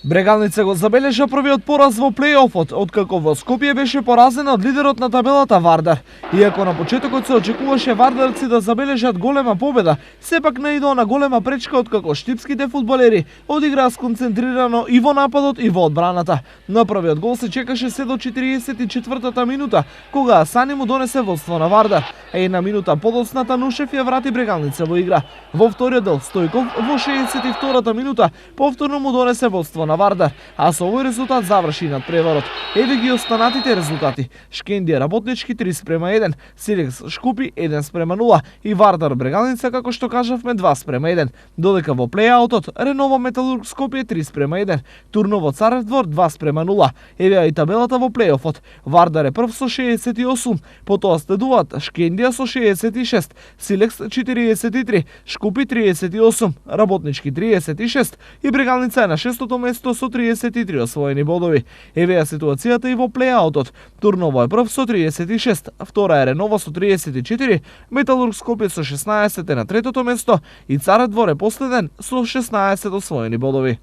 Брегалница го забележа првиот пораз во плейофот, откако во Скопје беше поразена од лидерот на табелата Вардар. Иако на почетокот се очекуваше вардарци да забележат голема победа, сепак наидоа на голема пречка откако штипските фудбалери одиграа сконцентрирано и во нападот и во одбраната. На првиот гол се чекаше се до 44-та минута, кога Асани му донесе водство на Вардар. Една минута подоцна Танушев ја врати Брегалница во игра. Во вториот дел Стојков во 62-та минута повторно му донесе водство на Вардар, а со овој резултат заврши над преварот. Еве ги останатите резултати. Шкендија Работнички 3:1, Силекс Шкупи 1:0 и Вардар Брегалница, како што кажавме, 2:1. Додека во плејаутот Реново Металург Скопје 3:1, Турново Царев двор 2:0. Еве и табелата во плејофот. Вардар е прв со 68, потоа следуваат Шкендија со 66, Силекс 43, Шкупи 38, Работнички 36 и Брегалница е на 6-то место со 33 освоени бодови. Еве ја ситуацијата и во плејаутот. Турново е прв со 36, втора е Реново со 34, Металург Скопје со 16 е на третото место и Царев двор е последен со 16 освоени бодови.